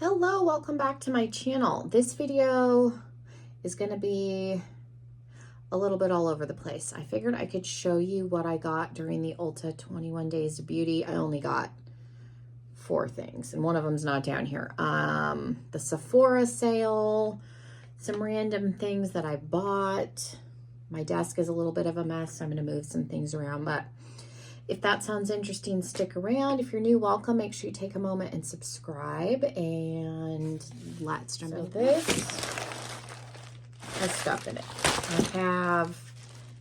Hello, welcome back to my channel. This video is going to be a little bit all over the place. I figured I could show you what I got during the Ulta 21 Days of Beauty. I only got 4 things, and one of them's not down here. The Sephora sale, some random things that I bought. My desk is a little bit of a mess, so I'm going to move some things around, but if that sounds interesting, stick around. If you're new, welcome. Make sure you take a moment and subscribe. And let's jump into this. Has stuff in it. I have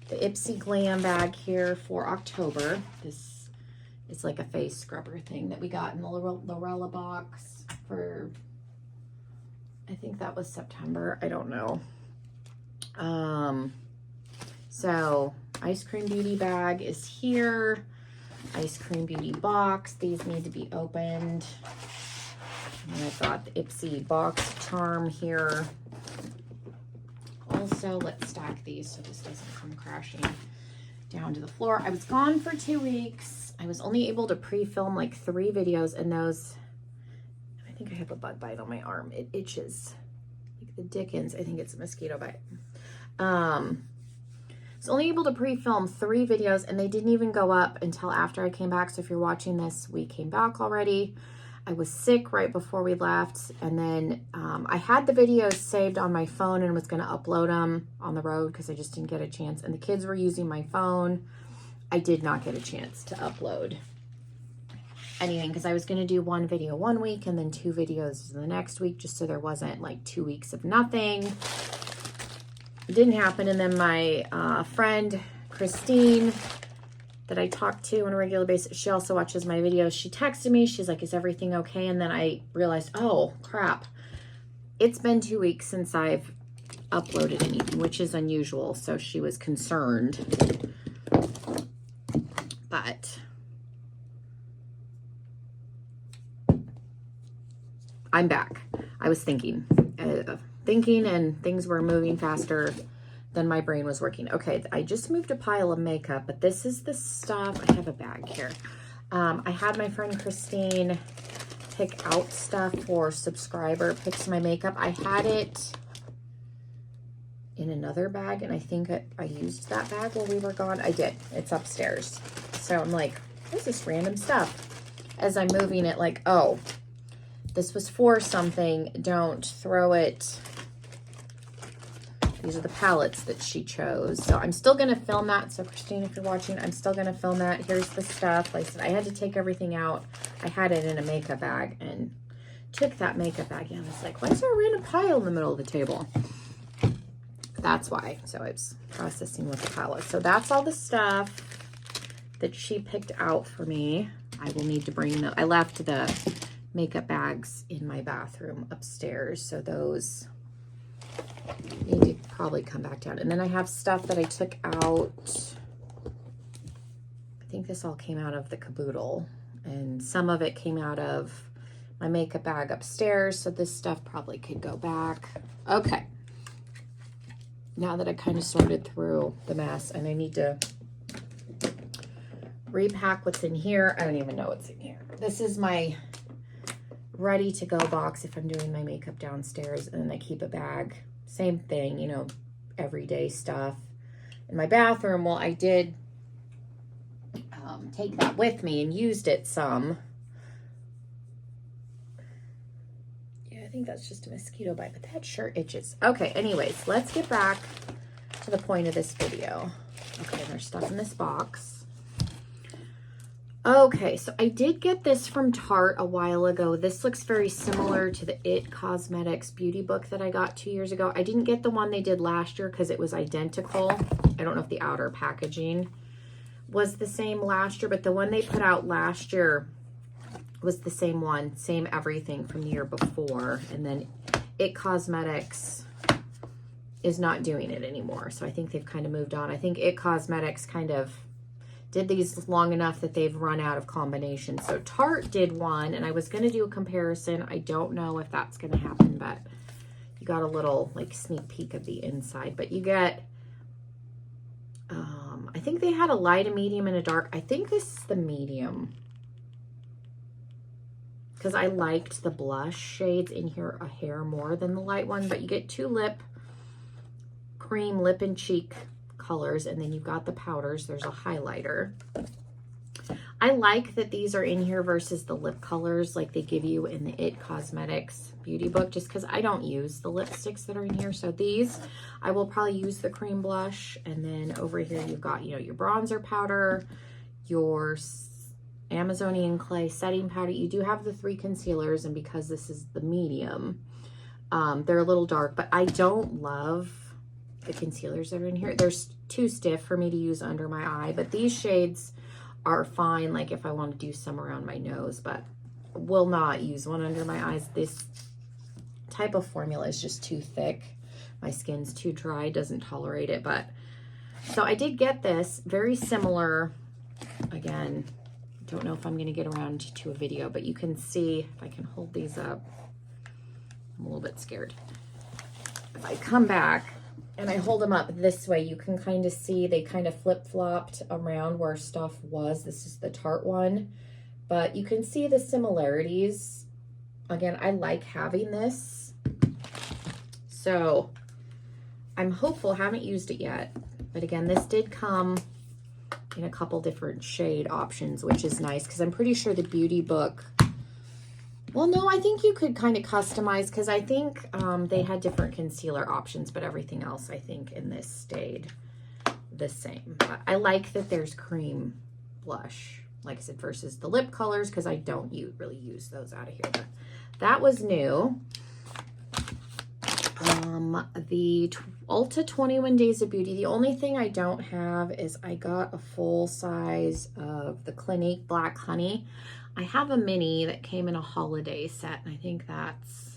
the Ipsy Glam bag here for October. This is like a face scrubber thing that we got in the Lorella box for, I think that was September. I don't know. So Ice Cream Beauty bag is here. Ice Cream Beauty box. These need to be opened. And I've got the Ipsy box charm here. Also, let's stack these so this doesn't come crashing down to the floor. I was gone for 2 weeks. I was only able to pre-film like 3 videos, and those, I think I have a bug bite on my arm. It itches like the dickens. I think it's a mosquito bite. I was only able to pre-film 3 videos, and they didn't even go up until after I came back. So if you're watching this, we came back already. I was sick right before we left, and then I had the videos saved on my phone and was going to upload them on the road because I just didn't get a chance. And the kids were using my phone. I did not get a chance to upload anything because I was going to do 1 video 1 week and then 2 videos the next week, just so there wasn't like 2 weeks of nothing. It didn't happen. And then my friend Christine that I talk to on a regular basis, she also watches my videos. She texted me. She's like, is everything okay? And then I realized, oh crap, it's been 2 weeks since I've uploaded anything, which is unusual. So she was concerned, but I'm back. I was thinking and things were moving faster than my brain was working. Okay, I just moved a pile of makeup, but this is the stuff. I have a bag here. I had my friend Christine pick out stuff for subscriber picks my makeup. I had it in another bag, and I think I used that bag while we were gone. I did. It's upstairs. So I'm like, what's this random stuff? As I'm moving it, like, oh, this was for something. Don't throw it. These are the palettes that she chose. So I'm still going to film that. So Christine, if you're watching, I'm still going to film that. Here's the stuff. Like I said, I had to take everything out. I had it in a makeup bag and took that makeup bag. And I was like, why is there a random pile in the middle of the table? That's why. So I was processing with the palette. So that's all the stuff that she picked out for me. I will need to bring I left the makeup bags in my bathroom upstairs. So those need to probably come back down. And then I have stuff that I took out. I think this all came out of the caboodle, and some of it came out of my makeup bag upstairs. So this stuff probably could go back. Okay. Now that I kind of sorted through the mess, and I need to repack what's in here. I don't even know what's in here. This is my ready to go box if I'm doing my makeup downstairs, and then I keep a bag. Same thing, you know, everyday stuff. In my bathroom, well, I did take that with me and used it some. Yeah, I think that's just a mosquito bite, but that sure itches. Okay, anyways, let's get back to the point of this video. Okay, there's stuff in this box. Okay, so I did get this from Tarte a while ago. This looks very similar to the It Cosmetics beauty book that I got 2 years ago. I didn't get the one they did last year because it was identical. I don't know if the outer packaging was the same last year, but the one they put out last year was the same one, same everything from the year before. And then It Cosmetics is not doing it anymore. So I think they've kind of moved on. I think It Cosmetics kind of did these long enough that they've run out of combinations. So Tarte did one, and I was going to do a comparison. I don't know if that's going to happen, but you got a little like sneak peek of the inside. But you get, I think they had a light, a medium, and a dark. I think this is the medium. because I liked the blush shades in here a hair more than the light one, but you get 2 cream lip and cheek colors, and then you've got the powders. There's a highlighter. I like that these are in here versus the lip colors like they give you in the It Cosmetics beauty book, just because I don't use the lipsticks that are in here. So these, I will probably use the cream blush. And then over here, you've got, you know, your bronzer powder, your Amazonian clay setting powder. You do have the 3 concealers, and because this is the medium, they're a little dark, but I don't love the concealers that are in here. They're too stiff for me to use under my eye, but these shades are fine, like if I want to do some around my nose, but will not use one under my eyes. This type of formula is just too thick. My skin's too dry, doesn't tolerate it. But so I did get this, very similar. Again, don't know if I'm going to get around to a video, but you can see if I can hold these up. I'm a little bit scared. If I come back and I hold them up this way, you can kind of see they kind of flip-flopped around where stuff was. This is the Tarte one, but you can see the similarities. Again, I like having this, so I'm hopeful. Haven't used it yet, but again, this did come in a couple different shade options, which is nice because I'm pretty sure the beauty book, well, no, I think you could kind of customize, because I think they had different concealer options, but everything else I think in this stayed the same. But I like that there's cream blush, like I said, versus the lip colors, because I don't really use those out of here. But that was new. The Ulta 21 Days of Beauty. The only thing I don't have is I got a full size of the Clinique Black Honey. I have a mini that came in a holiday set, and I think that's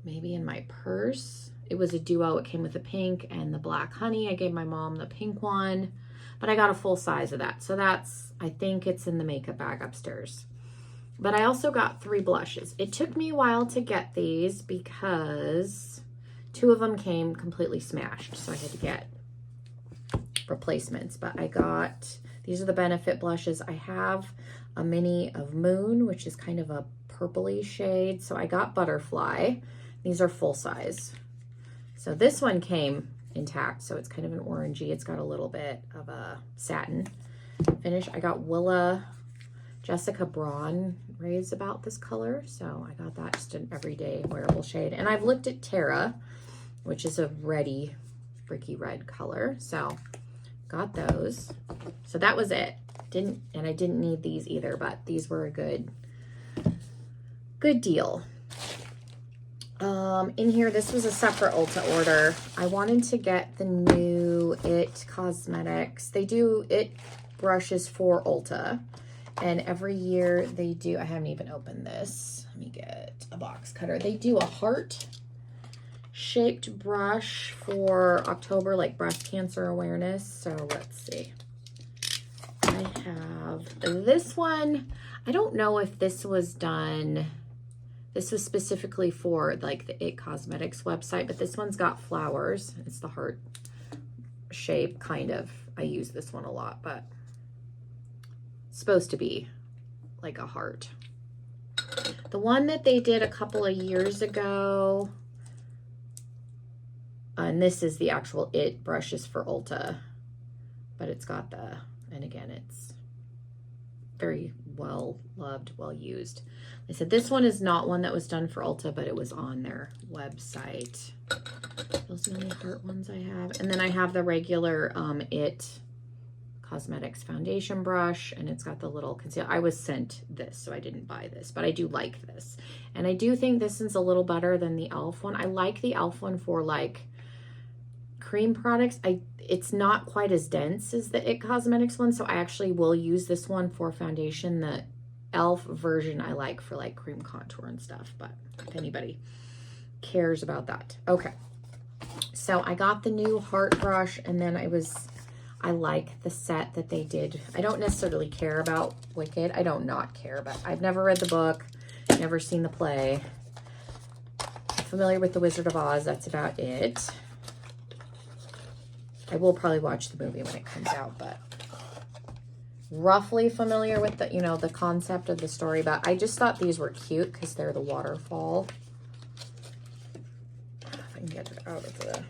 maybe in my purse. It was a duo. It came with the pink and the black honey. I gave my mom the pink one, but I got a full size of that. So that's, I think it's in the makeup bag upstairs. But I also got 3 blushes. It took me a while to get these because 2 of them came completely smashed, so I had to get replacements. But I got, these are the Benefit blushes. I have a mini of Moon, which is kind of a purpley shade. So I got Butterfly. These are full size. So this one came intact, so it's kind of an orangey. It's got a little bit of a satin finish. I got Willa. Jessica Braun raves about this color, so I got that, just an everyday wearable shade. And I've looked at Terra, which is a reddy, bricky red color, so got those. So that was it. And I didn't need these either, but these were a good deal. In here, this was a separate Ulta order. I wanted to get the new It Cosmetics. They do It brushes for Ulta. And every year they do, I haven't even opened this. Let me get a box cutter. They do a heart-shaped brush for October, like breast cancer awareness. So let's see. I have this one. I don't know if this was done. This was specifically for like the It Cosmetics website, but this one's got flowers. It's the heart shape, kind of. I use this one a lot, but supposed to be like a heart. The one that they did a couple of years ago, and this is the actual It brushes for Ulta, but it's got the, and again, it's very well loved, well used. I said this one is not one that was done for Ulta, but it was on their website. Those are the only heart ones I have. And then I have the regular It Cosmetics foundation brush, and it's got the little concealer. I was sent this, so I didn't buy this, but I do like this. And I do think this is a little better than the e.l.f. one. I like the e.l.f. one for like cream products. It's not quite as dense as the It Cosmetics one, so I actually will use this one for foundation. The e.l.f. version I like for like cream contour and stuff, but if anybody cares about that. Okay, so I got the new heart brush, and then I like the set that they did. I don't necessarily care about Wicked. I don't not care, but I've never read the book, never seen the play. I'm familiar with The Wizard of Oz. That's about it. I will probably watch the movie when it comes out, but roughly familiar with the, you know, the concept of the story, but I just thought these were cute because they're the waterfall. If I can get it out of the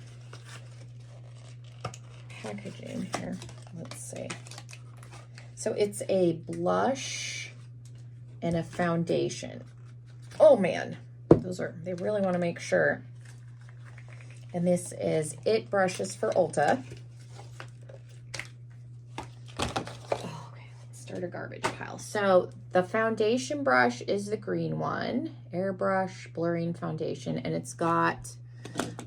packaging here. Let's see. So it's a blush and a foundation. Oh man, they really want to make sure. And this is It brushes for Ulta. Start a garbage pile. So the foundation brush is the green one, airbrush blurring foundation, and it's got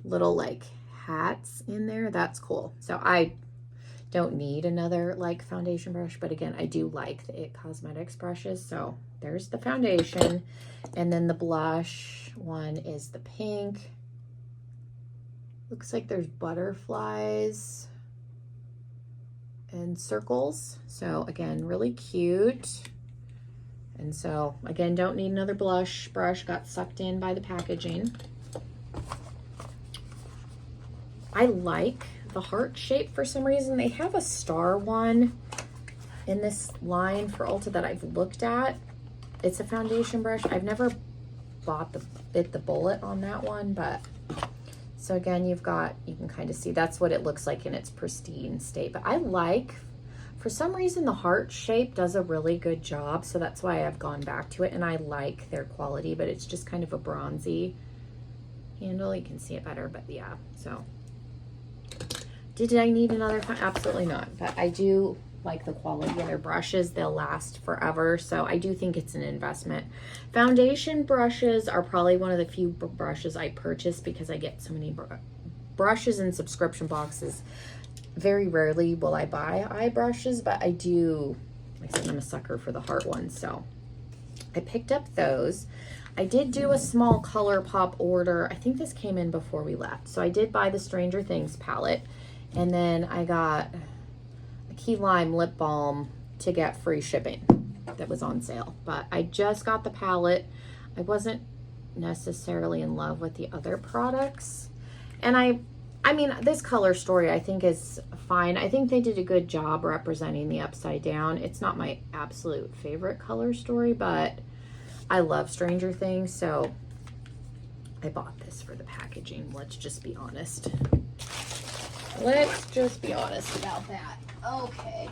little like hats in there. That's cool. So I don't need another like foundation brush, but again, I do like the It Cosmetics brushes. So there's the foundation, and then the blush one is the pink. Looks like there's butterflies and circles. So again, really cute. And so again, don't need another blush brush, got sucked in by the packaging. I like the heart shape for some reason. They have a star one in this line for Ulta that I've looked at. It's a foundation brush. I've never bit the bullet on that one, but so again, you can kind of see that's what it looks like in its pristine state. But I like, for some reason, the heart shape does a really good job. So that's why I've gone back to it, and I like their quality, but it's just kind of a bronzy handle. You can see it better, but yeah. So did I need another? Absolutely not. But I do like the quality of their brushes. They'll last forever. So I do think it's an investment. Foundation brushes are probably one of the few brushes I purchase because I get so many brushes in subscription boxes. Very rarely will I buy eye brushes, but I do, like I said, I'm a sucker for the heart ones. So I picked up those. I did do a small ColourPop order. I think this came in before we left. So I did buy the Stranger Things palette, and then I got Key Lime lip balm to get free shipping that was on sale. But I just got the palette. I wasn't necessarily in love with the other products, and I mean, this color story I think is fine. I think they did a good job representing the upside down. It's not my absolute favorite color story, but I love Stranger Things, so I bought this for the packaging. Let's just be honest. Let's just be honest about that. Okay.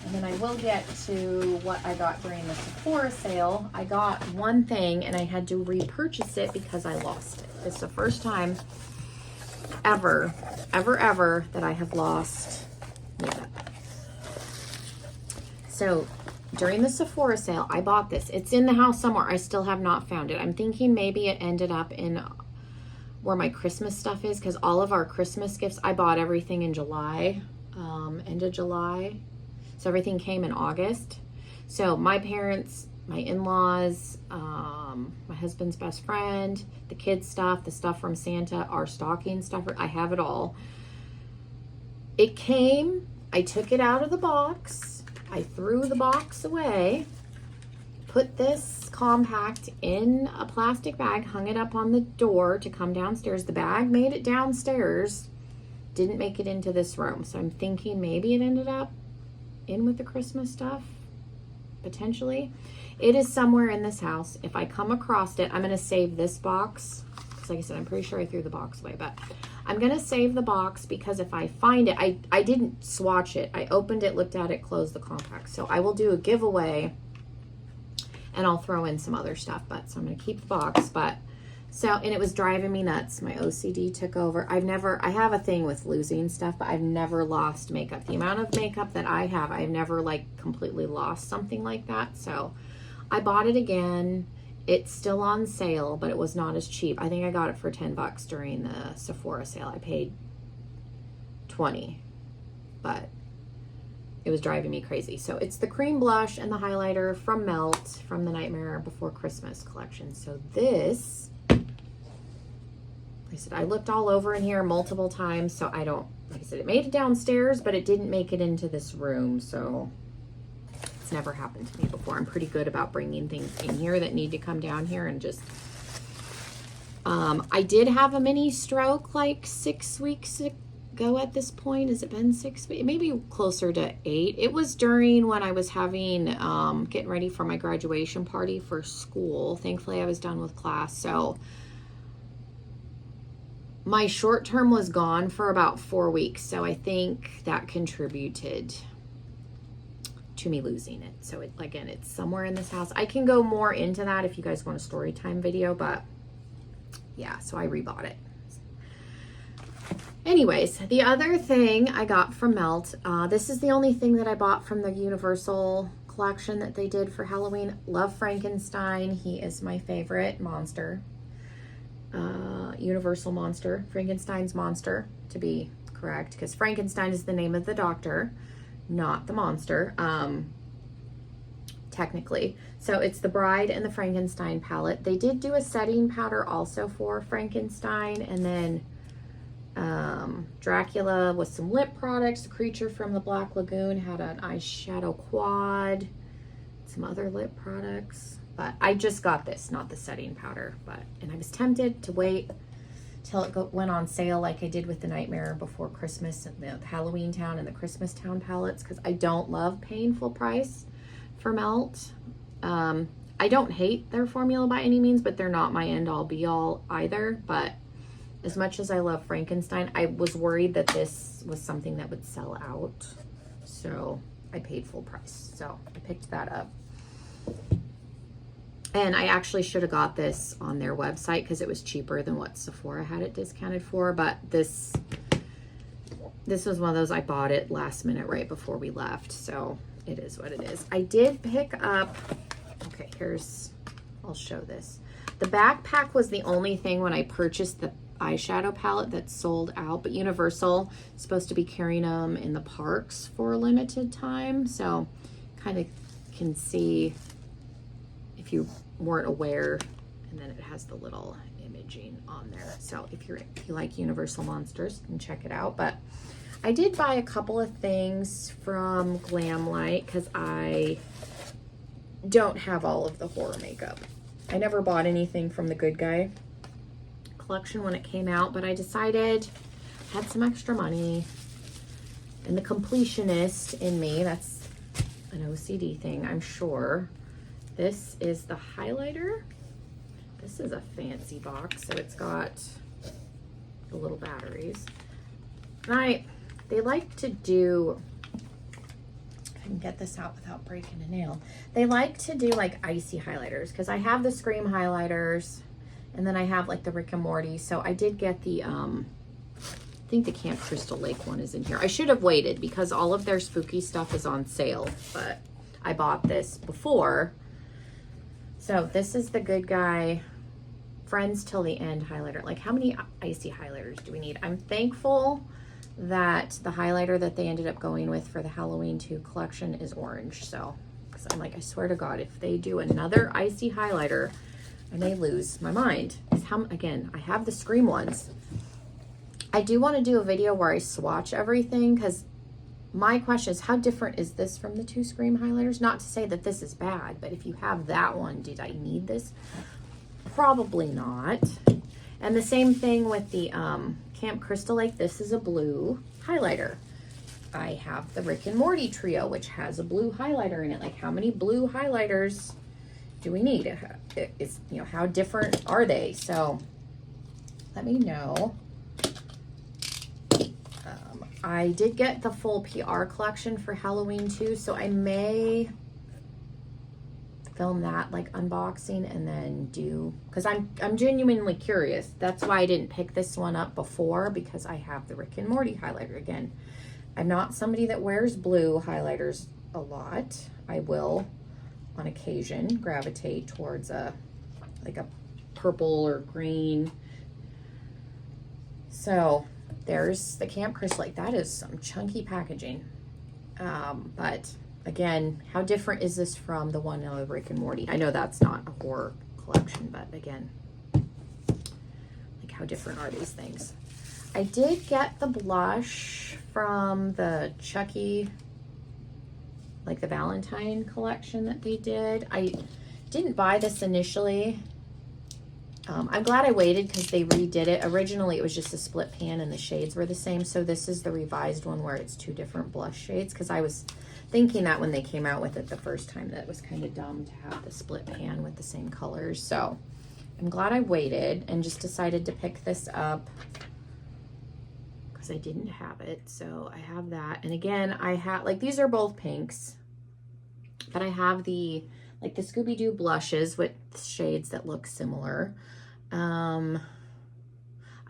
And then I will get to what I got during the Sephora sale. I got one thing and I had to repurchase it because I lost it. It's the first time ever that I have lost makeup. So during the Sephora sale, I bought this. It's in the house somewhere. I still have not found it. I'm thinking maybe it ended up in where my Christmas stuff is, because all of our Christmas gifts, I bought everything in July, end of July. So everything came in August. So my parents, my in-laws, my husband's best friend, the kids' stuff, the stuff from Santa, our stocking stuff, I have it all. It came, I took it out of the box, I threw the box away, put this compact in a plastic bag, hung it up on the door to come downstairs. The bag made it downstairs, didn't make it into this room. So I'm thinking maybe it ended up in with the Christmas stuff, potentially. It is somewhere in this house. If I come across it, I'm going to save this box, because like I said, I'm pretty sure I threw the box away, but I'm going to save the box because if I find it, I didn't swatch it. I opened it, looked at it, closed the compact. So I will do a giveaway and I'll throw in some other stuff, but so I'm going to keep the box. But so, and it was driving me nuts. My OCD took over. I have a thing with losing stuff, but I've never lost makeup. The amount of makeup that I have, I've never like completely lost something like that. So I bought it again. It's still on sale, but it was not as cheap. I think I got it for $10 during the Sephora sale. I paid $20, but it was driving me crazy. So it's the cream blush and the highlighter from Melt from the Nightmare Before Christmas collection. So this, like I said, I looked all over in here multiple times, so I don't, like I said, it made it downstairs, but it didn't make it into this room, so it's never happened to me before. I'm pretty good about bringing things in here that need to come down here and just, I did have a mini stroke like 6 weeks ago at this point. Has it been 6 weeks? Maybe closer to 8. It was during when I was having, getting ready for my graduation party for school. Thankfully, I was done with class. So my short term was gone for about 4 weeks. So I think that contributed to me losing it. So again, it's somewhere in this house. I can go more into that if you guys want a story time video, but yeah, so I rebought it. Anyways, the other thing I got from Melt, this is the only thing that I bought from the Universal collection that they did for Halloween. Love Frankenstein. He is my favorite monster. Universal monster. Frankenstein's monster, to be correct, because Frankenstein is the name of the doctor, not the monster, technically. So it's the Bride and the Frankenstein palette. They did do a setting powder also for Frankenstein, and then Dracula with some lip products. The Creature from the Black Lagoon had an eyeshadow quad, some other lip products. But I just got this, not the setting powder. And I was tempted to wait till it went on sale, like I did with the Nightmare Before Christmas and the Halloween Town and the Christmas Town palettes, because I don't love paying full price for Melt. I don't hate their formula by any means, but they're not my end-all be-all either. But as much as I love Frankenstein, I was worried that this was something that would sell out. So I paid full price. So I picked that up. And I actually should have got this on their website because it was cheaper than what Sephora had it discounted for. But this was one of those, I bought it last minute right before we left. So it is what it is. I did pick up, okay, I'll show this. The backpack was the only thing when I purchased the eyeshadow palette that sold out. But Universal is supposed to be carrying them in the parks for a limited time. So kind of can see if you weren't aware, and then it has the little imaging on there. So if you like Universal monsters, you can check it out. But I did buy a couple of things from Glamlite because I don't have all of the horror makeup. I never bought anything from the Good Guy collection when it came out, but I decided I had some extra money, and the completionist in me, that's an OCD thing, I'm sure. This is the highlighter. This is a fancy box, so it's got the little batteries. And they like to do, if I can get this out without breaking a nail, they like to do like icy highlighters, because I have the Scream highlighters, and then I have like the Rick and Morty. So I did get the, I think the Camp Crystal Lake one is in here. I should have waited because all of their spooky stuff is on sale, but I bought this before. So this is the Good Guy Friends Till the End highlighter. Like, how many icy highlighters do we need? I'm thankful that the highlighter that they ended up going with for the Halloween 2 collection is orange. So, because I'm like, I swear to God, if they do another icy highlighter, I may lose my mind. Again, I have the Scream ones. I do want to do a video where I swatch everything, because my question is, how different is this from the 2 Scream highlighters? Not to say that this is bad, but if you have that one, did I need this? Probably not. And the same thing with the Camp Crystal Lake. This is a blue highlighter. I have the Rick and Morty trio, which has a blue highlighter in it. Like, how many blue highlighters do we need? It's, you know, how different are they? So let me know. I did get the full PR collection for Halloween 2, so I may film that, like unboxing, and then do, because I'm genuinely curious. That's why I didn't pick this one up before, because I have the Rick and Morty highlighter. Again, I'm not somebody that wears blue highlighters a lot. I will on occasion gravitate towards like a purple or green. So there's the Camp Crystal Lake. That is some chunky packaging. But again, how different is this from the one of Rick and Morty? I know that's not a horror collection, but again, like, how different are these things? I did get the blush from the Chucky, like the Valentine collection that they did. I didn't buy this initially. I'm glad I waited because they redid it. Originally, it was just a split pan and the shades were the same. So this is the revised one where it's 2 different blush shades, because I was thinking that when they came out with it the first time that it was kind of dumb to have the split pan with the same colors. So I'm glad I waited and just decided to pick this up because I didn't have it. So I have that. And again, I have, like, these are both pinks, but I have the, like, the Scooby-Doo blushes with shades that look similar. I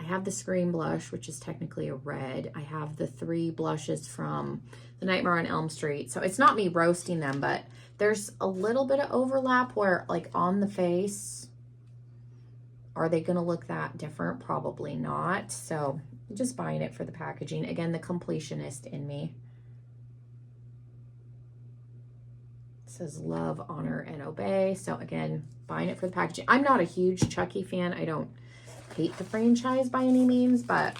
have the Scream blush, which is technically a red. I have the 3 blushes from the Nightmare on Elm Street. So it's not me roasting them, but there's a little bit of overlap where, like, on the face, are they going to look that different? Probably not. So I'm just buying it for the packaging. Again, the completionist in me. It says love, honor, and obey. So again, buying it for the packaging. I'm not a huge Chucky fan. I don't hate the franchise by any means, but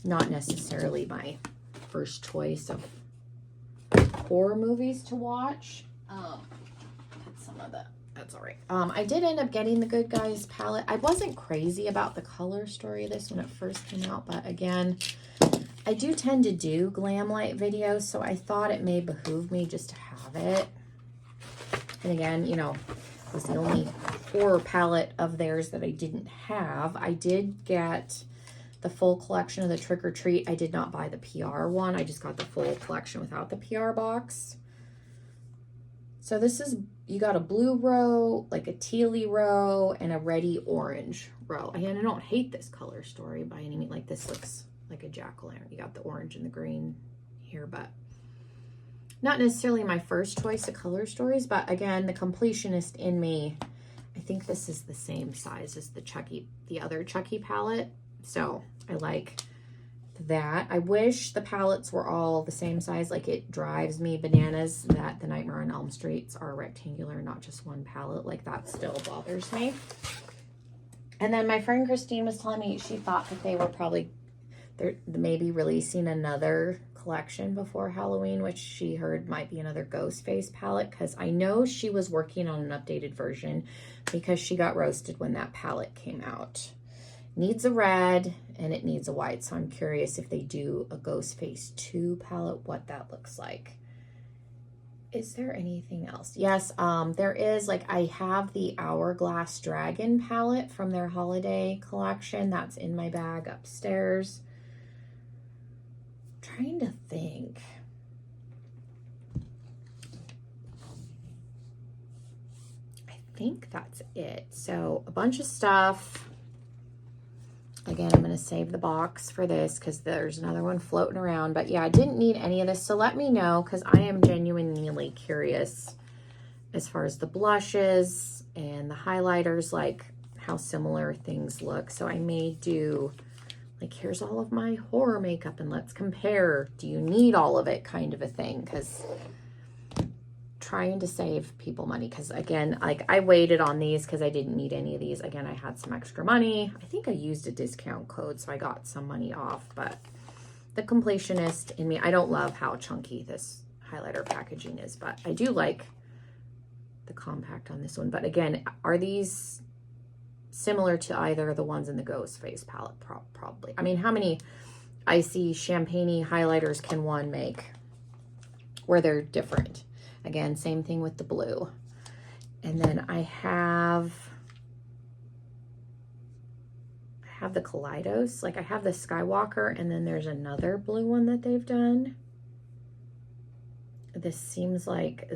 not necessarily my first choice of horror movies to watch. Some of that. That's all right. I did end up getting the Good Guys palette. I wasn't crazy about the color story of this when it first came out, but again, I do tend to do Glamlite videos, so I thought it may behoove me just to have it. And again, you know, it was the only horror palette of theirs that I didn't have. I did get the full collection of the Trick or Treat. I did not buy the PR one. I just got the full collection without the PR box. So this is, you got a blue row, like a tealy row, and a reddy orange row. And I don't hate this color story by any means. Like, this looks like a jack-o'-lantern. You got the orange and the green here, but not necessarily my first choice of color stories. But again, the completionist in me, I think this is the same size as the other Chucky palette. So I like that. I wish the palettes were all the same size. Like, it drives me bananas that the Nightmare on Elm Streets are rectangular, not just one palette. Like, that still bothers me. And then my friend Christine was telling me she thought that they were probably, they're maybe releasing another collection before Halloween, which she heard might be another Ghostface palette, because I know she was working on an updated version because she got roasted when that palette came out. Needs a red and it needs a white, so I'm curious if they do a Ghostface 2 palette, what that looks like. Is there anything else? Yes, there is. Like, I have the Hourglass Dragon palette from their holiday collection. That's in my bag upstairs. I'm trying to think. I think that's it. So a bunch of stuff. Again, I'm going to save the box for this because there's another one floating around. But yeah, I didn't need any of this. So let me know, because I am genuinely curious as far as the blushes and the highlighters, like how similar things look. So I may do, like, here's all of my horror makeup and let's compare. Do you need all of it, kind of a thing? Because trying to save people money, because again, like, I waited on these because I didn't need any of these. Again, I had some extra money. I think I used a discount code, so I got some money off. But the completionist in me, I don't love how chunky this highlighter packaging is, but I do like the compact on this one. But again, are these similar to either of the ones in the Ghostface palette? Probably. I mean, how many icy champagne-y highlighters can one make where they're different? Again, same thing with the blue. And then I have the Kaleidos. Like, I have the Skywalker, and then there's another blue one that they've done. This seems like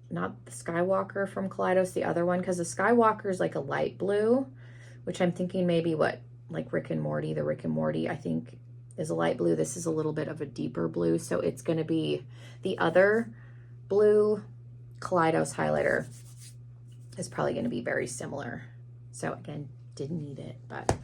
not the Skywalker from Kaleidos, the other one, because the Skywalker is like a light blue, which I'm thinking maybe like Rick and Morty. The Rick and Morty, I think, is a light blue. This is a little bit of a deeper blue, so it's going to be the other blue Kaleidos highlighter is probably going to be very similar. So again, didn't need it, but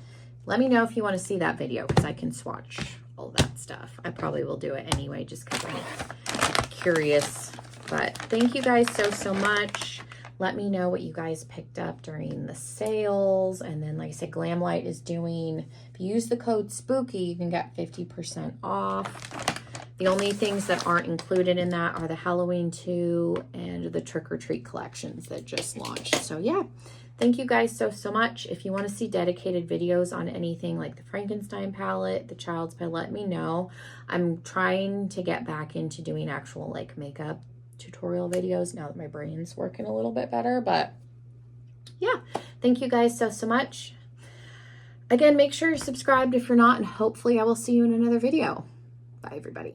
let me know if you want to see that video, because I can swatch all that stuff. I probably will do it anyway, just because I'm curious. But thank you guys so much. Let me know what you guys picked up during the sales. And then, like I said, Glamlite is doing, if you use the code SPOOKY, you can get 50% off The only things that aren't included in that are the Halloween 2 and the Trick or Treat collections that just launched. So yeah, thank you guys so much. If you want to see dedicated videos on anything like the Frankenstein palette, the Child's palette, let me know. I'm trying to get back into doing actual like makeup tutorial videos now that my brain's working a little bit better. But yeah, thank you guys so much. Again, make sure you're subscribed if you're not, and hopefully I will see you in another video. Bye, everybody.